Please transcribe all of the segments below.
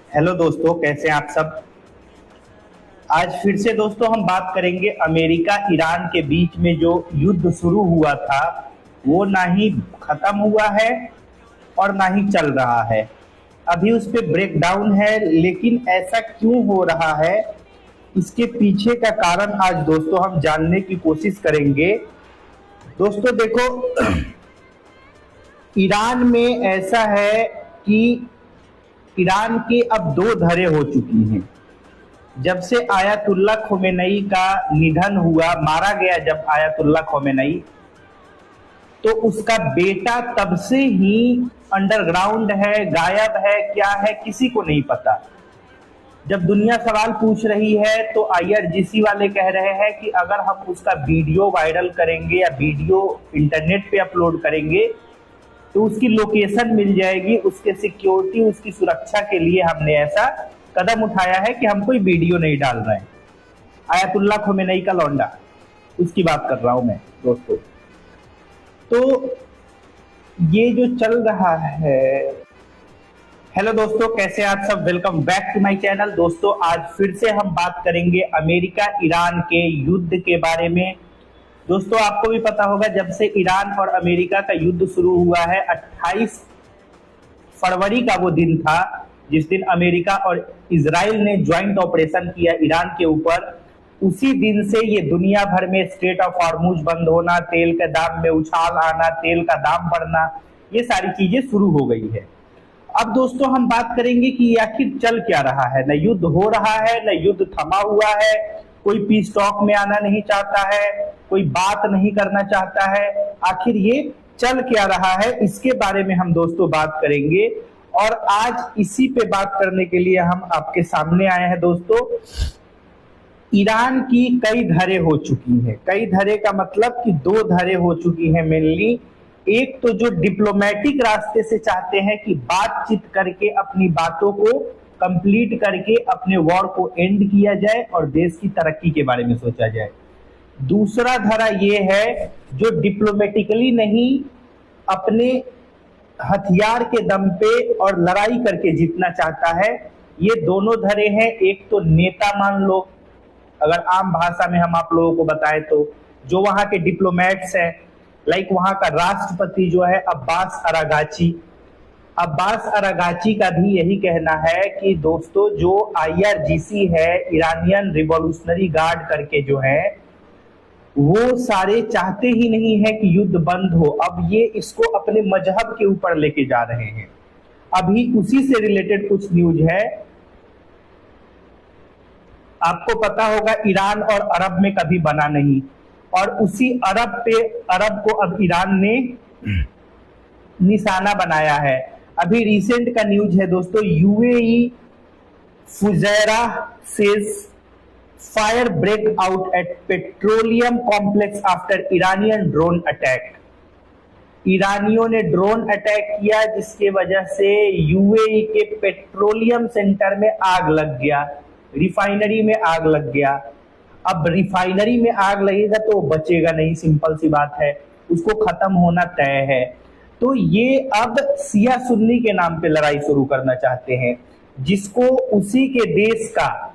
Hello दोस्तों, कैसे हैं आप सब। आज फिर से दोस्तों हम बात करेंगे अमेरिका ईरान के बीच में जो युद्ध शुरू हुआ था वो ना ही खत्म हुआ है और ना ही चल रहा है। अभी उस पे ब्रेकडाउन है, लेकिन ऐसा क्यों हो रहा है, इसके पीछे का कारण आज दोस्तों हम जानने की कोशिश करेंगे। दोस्तों देखो, ईरान में ऐसा है कि ईरान के अब दो धड़े हो चुकी हैं। जब से आयतुल्ला खोमेनी का निधन हुआ, मारा गया जब आयतुल्ला खोमेनी, तो उसका बेटा तब से ही अंडरग्राउंड है, गायब है, क्या है किसी को नहीं पता। जब दुनिया सवाल पूछ रही है तो आईआरजीसी वाले कह रहे हैं कि अगर हम उसका वीडियो वायरल करेंगे या वीडियो इंटरनेट पे अपलोड करेंगे तो उसकी लोकेशन मिल जाएगी। उसके सिक्योरिटी, उसकी सुरक्षा के लिए हमने ऐसा कदम उठाया है कि हम कोई वीडियो नहीं डाल रहे हैं। आयतुल्ला खोमेनी का लौंडा, उसकी बात कर रहा हूं मैं दोस्तों। तो ये जो चल रहा है। हेलो दोस्तों, कैसे आप सब, welcome back to my channel. दोस्तों आज फिर से हम बात करेंगे अमेरिका ईरान के युद्ध के बारे में। दोस्तों आपको भी पता होगा, जब से ईरान और अमेरिका का युद्ध शुरू हुआ है, 28 फरवरी का वो दिन था जिस दिन अमेरिका और इजराइल ने ज्वाइंट ऑपरेशन किया ईरान के ऊपर। उसी दिन से ये दुनिया भर में स्ट्रेट ऑफ हॉर्मुज बंद होना, तेल के दाम में उछाल आना, तेल का दाम बढ़ना, ये सारी चीजें शुरू हो गई है। अब दोस्तों हम बात करेंगे कि आखिर चल क्या रहा है। न युद्ध हो रहा है, न युद्ध थमा हुआ है, कोई पीस टॉक में आना नहीं चाहता है, कोई बात नहीं करना चाहता है। आखिर ये चल क्या रहा है, इसके बारे में हम दोस्तों बात करेंगे। और आज इसी पे बात करने के लिए हम आपके सामने आए हैं दोस्तों। ईरान की कई धरे हो चुकी हैं। कई धरे का मतलब कि दो धरे हो चुकी हैं मेनली। एक तो जो डिप्लोमेटिक रास्ते से चाहते हैं कि बातचीत करके अपनी बातों को कंप्लीट करके अपने वॉर को एंड किया जाए और देश की तरक्की के बारे में सोचा जाए। दूसरा धरा ये है जो डिप्लोमेटिकली नहीं, अपने हथियार के दम पे और लड़ाई करके जीतना चाहता है। ये दोनों धरे हैं। एक तो नेता मान लो, अगर आम भाषा में हम आप लोगों को बताएं तो जो वहां के डिप्लोमेट्स हैं, लाइक वहां का राष्ट्रपति जो है अब्बास अरागाची। अब्बास अरागाची का भी यही कहना है कि दोस्तों जो आईआरजीसी है, ईरानियन रिवॉल्यूशनरी गार्ड करके जो है, वो सारे चाहते ही नहीं है कि युद्ध बंद हो। अब ये इसको अपने मजहब के ऊपर लेके जा रहे हैं। अभी उसी से रिलेटेड कुछ न्यूज है। आपको पता होगा ईरान और अरब में कभी बना नहीं, और उसी अरब को अब ईरान ने निशाना बनाया है। अभी रिसेंट का न्यूज है दोस्तों, UAE Fujairah says fire break out at petroleum complex after Iranian drone attack. ईरानियों ने ड्रोन अटैक किया जिसके वजह से यूएई के पेट्रोलियम सेंटर में आग लग गया, रिफाइनरी में आग लग गया। अब रिफाइनरी में आग लगेगा तो बचेगा नहीं, सिंपल सी बात है, उसको खत्म होना तय है। तो ये अब सिया सुन्नी के नाम पे लड़ाई शुरू करना चाहते हैं, जिसको उसी के देश का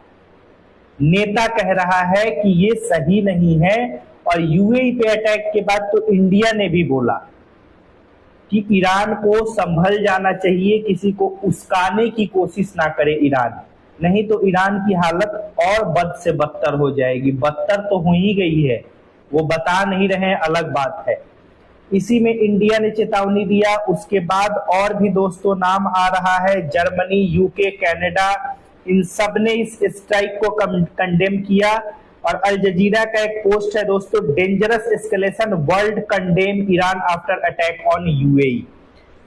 नेता कह रहा है कि ये सही नहीं है। और यूएई पे अटैक के बाद तो इंडिया ने भी बोला कि ईरान को संभल जाना चाहिए, किसी को उस्काने की कोशिश ना करे ईरान, नहीं तो ईरान की हालत और बद से बदतर हो जाएगी। बदतर तो हो ही गई है, वो बता नहीं रहे हैं, अलग बात है। इसी में इंडिया ने चेतावनी दिया। उसके बाद और भी दोस्तों नाम आ रहा है, जर्मनी, यूके, कनाडा, इन सब ने इस स्ट्राइक को कंडेम किया। और अल जजीरा का एक पोस्ट है दोस्तों, dangerous escalation, world condemn Iran after attack on UAE.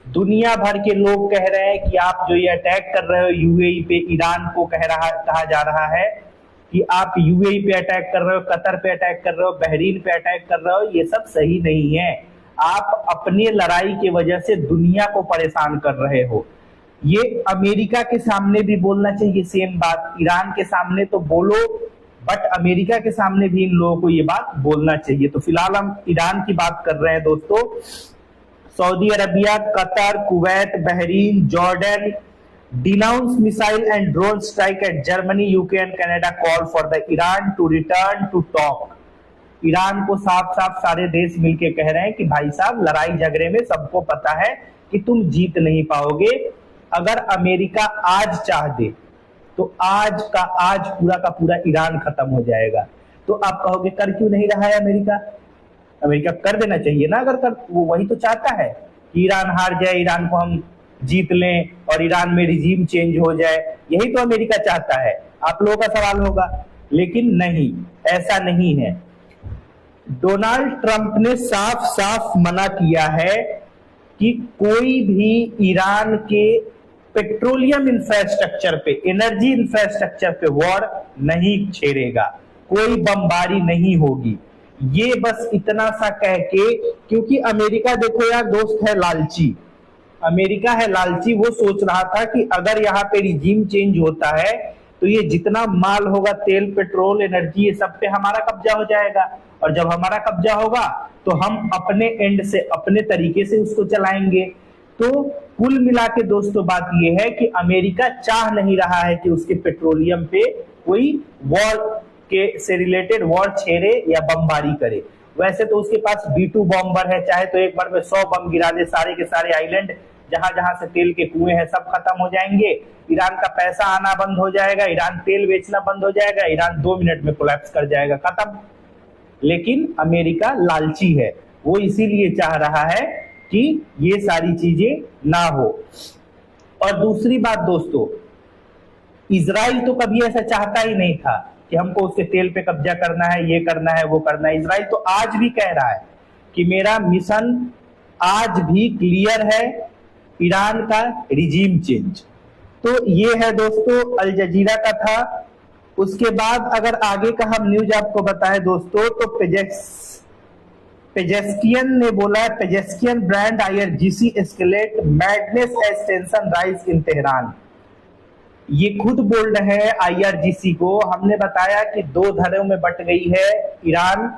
दुनिया भर के लोग कह रहे हैं कि आप जो ये अटैक कर रहे हो यूएई पे, ईरान को कहा जा रहा है कि आप यूएई पे अटैक कर रहे हो, कतर पे अटैक कर रहे हो, बहरीन पे अटैक कर रहे हो, ये सब सही नहीं है। आप अपनी लड़ाई की वजह से दुनिया को परेशान कर रहे हो। ये अमेरिका के सामने भी बोलना चाहिए सेम बात। ईरान के सामने तो बोलो, बट अमेरिका के सामने भी इन लोगों को ये बात बोलना चाहिए। तो फिलहाल हम ईरान की बात कर रहे हैं दोस्तों। Saudi Arabia, Qatar, Kuwait, Bahrain, Jordan, denounce missile and drone strike at Germany, UK and Canada, call for the Iran to return to talk। Iran को साफ साफ सारे देश मिलके कह रहे हैं कि भाई साहब लड़ाई झगड़े में सबको पता है कि तुम जीत नहीं पाओगे। अगर अमेरिका आज चाह दे तो आज का आज पूरा का पूरा ईरान खत्म हो जाएगा। तो आप कहोगे कर क्यों नहीं रहा है अमेरिका? अमेरिका कर देना चाहिए ना, अगर कर वो वही तो चाहता है कि ईरान हार जाए, ईरान को हम जीत लें और ईरान में रिजीम चेंज हो जाए, यही तो अमेरिका चाहता है। आप लोगों का सवाल होगा, लेकिन नहीं, ऐसा नहीं है। डोनाल्ड ट्रंप ने साफ साफ मना किया है कि कोई भी ईरान के पेट्रोलियम इंफ्रास्ट्रक्चर पे, एनर्जी इंफ्रास्ट्रक्चर पे वॉर नहीं छेड़ेगा, कोई बमबारी नहीं होगी। ये बस इतना सा कह के, क्योंकि अमेरिका देखो यार दोस्त है लालची, अमेरिका है लालची। वो सोच रहा था कि अगर यहाँ पे रिजीम चेंज होता है तो ये जितना माल होगा, तेल पेट्रोल एनर्जी, ये सब पे हमारा कब्जा हो जाएगा, और जब हमारा कब्जा होगा तो हम अपने एंड से अपने तरीके से उसको चलाएंगे। तो कुल मिला के दोस्तों बात ये है कि अमेरिका चाह नहीं रहा है कि उसके पेट्रोलियम पे कोई वॉर के से रिलेटेड वॉर छेड़े या बमबारी करे। वैसे तो उसके पास B2 बॉम्बर है, चाहे तो एक बार में 100 बम गिरा दे, सारे के सारे आइलैंड जहां जहां से तेल के कुएं हैं सब खत्म हो जाएंगे, ईरान का पैसा आना बंद हो जाएगा, ईरान तेल बेचना बंद हो जाएगा, ईरान 2 मिनट में कोलैप्स कर जाएगा, खत्म। लेकिन अमेरिका लालची है, वो इसीलिए चाह रहा है कि ये सारी चीजें ना हो। और दूसरी बात दोस्तों, इजराइल तो कभी ऐसा चाहता ही नहीं था कि हमको उसके तेल पे कब्जा करना है, ये करना है, वो करना है। इजराइल तो आज भी कह रहा है कि मेरा मिशन आज भी क्लियर है, ईरान का रिजीम चेंज। तो ये है दोस्तों अल जजीरा का था। उसके बाद अगर आगे का हम न्यूज आपको बताएं दोस्तों, तो पेजेस्कियन ने बोला है, Pezeshkian brand IRGC escalate madness as tension rise in Tehran. ये खुद बोल रहे हैं IRGC को। हमने बताया कि 2 धड़ों में बट गई है ईरान।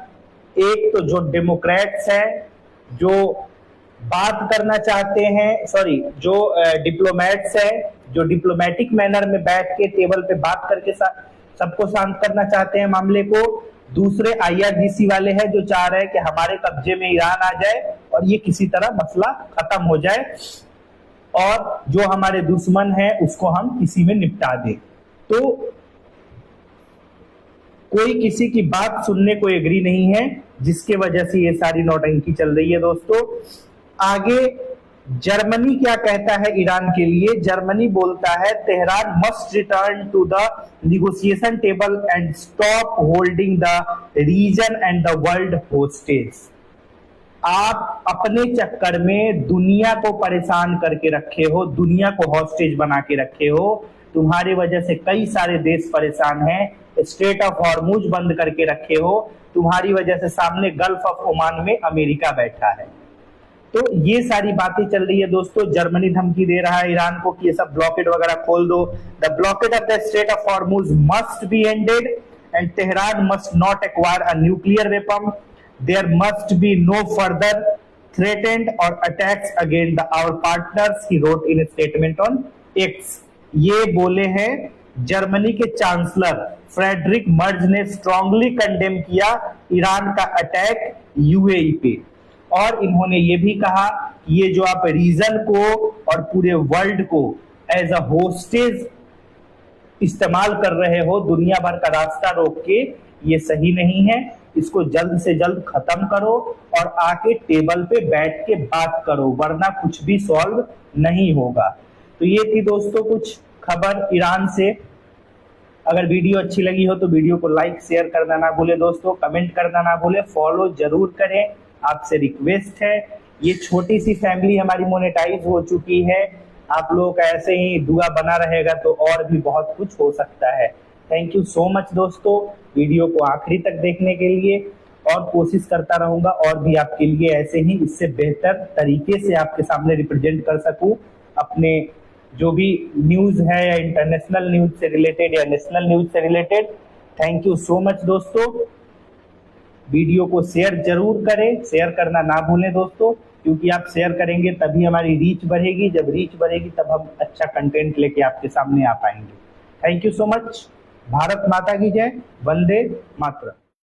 एक तो जो डेमोक्रेट्स हैं, जो बात करना चाहते हैं, सॉरी जो डिप्लोमेट्स हैं, जो डिप्लोमेटिक मैनर में बैठ के टेबल पे बात करके सबको शांत करना चाहते हैं मामले को। दूसरे IRGC वाले हैं जो चाह रहे हैं कि हमारे कब्जे में ईरान आ जाए और ये किसी तरह मसला खत्म हो जाए, और जो हमारे दुश्मन है उसको हम इसी में निपटा दें। तो कोई किसी की बात सुनने को एग्री नहीं है, जिसके वजह से ये सारी नौटंकी चल रही है दोस्तों। आगे जर्मनी क्या कहता है ईरान के लिए? जर्मनी बोलता है Tehran must return to the negotiation table and stop holding the region and the world hostage. आप अपने चक्कर में दुनिया को परेशान करके रखे हो, दुनिया को हॉस्टेज बना के रखे हो। तुम्हारी वजह से कई सारे देश परेशान हैं। स्ट्रेट ऑफ हॉर्मुज बंद करके रखे हो, तुम्हारी वजह से सामने गल्फ ऑफ ओमान में अमेरिका बैठा है। तो ये सारी बातें चल रही है दोस्तों। जर्मनी धमकी दे रहा है ईरान को कि ये सब ब्लॉकेड वगैरह खोल दो। The blockade of the straight of Hormuz must be ended and Tehran must not acquire a nuclear weapon. There must be no further threatened or attacks against our partners, he wrote in a statement on X। ये बोले हैं Germany के chancellor Friedrich Merz ने strongly condemn किया Iran का attack UAE पे, और इन्होंने ये भी कहा कि ये जो आप रीजन को और पूरे वर्ल्ड को एज अ होस्टेज इस्तेमाल कर रहे हो, दुनिया भर का रास्ता रोक के, ये सही नहीं है। इसको जल्द से जल्द खत्म करो और आके टेबल पे बैठ के बात करो, वरना कुछ भी सॉल्व नहीं होगा। तो ये थी दोस्तों कुछ खबर ईरान से। अगर वीडियो अच्छी लगी हो तो वीडियो को लाइक शेयर करना ना भूले दोस्तों, कमेंट करना ना भूले, फॉलो जरूर करें, आपसे रिक्वेस्ट है। ये छोटी सी फैमिली हमारी मोनेटाइज हो चुकी है। आप लोगों का ऐसे ही दुआ बना रहेगा तो और भी बहुत कुछ हो सकता है। थैंक यू सो मच दोस्तों, वीडियो को आखिरी तक देखने के लिए, और कोशिश करता रहूंगा और भी आपके लिए ऐसे ही इससे बेहतर तरीके से आपके सामने रिप्रेजेंट कर सकूं अपने जो भी न्यूज है, या इंटरनेशनल न्यूज से रिलेटेड या नेशनल न्यूज से related. Thank you so much दोस्तों। वीडियो को शेयर जरूर करें, शेयर करना ना भूलें दोस्तों। क्योंकि आप शेयर करेंगे तभी हमारी रीच बढ़ेगी, जब रीच बढ़ेगी तब हम अच्छा कंटेंट लेके आपके सामने आ पाएंगे। Thank you so much. Bharat माता की जय। वंदे मातरम।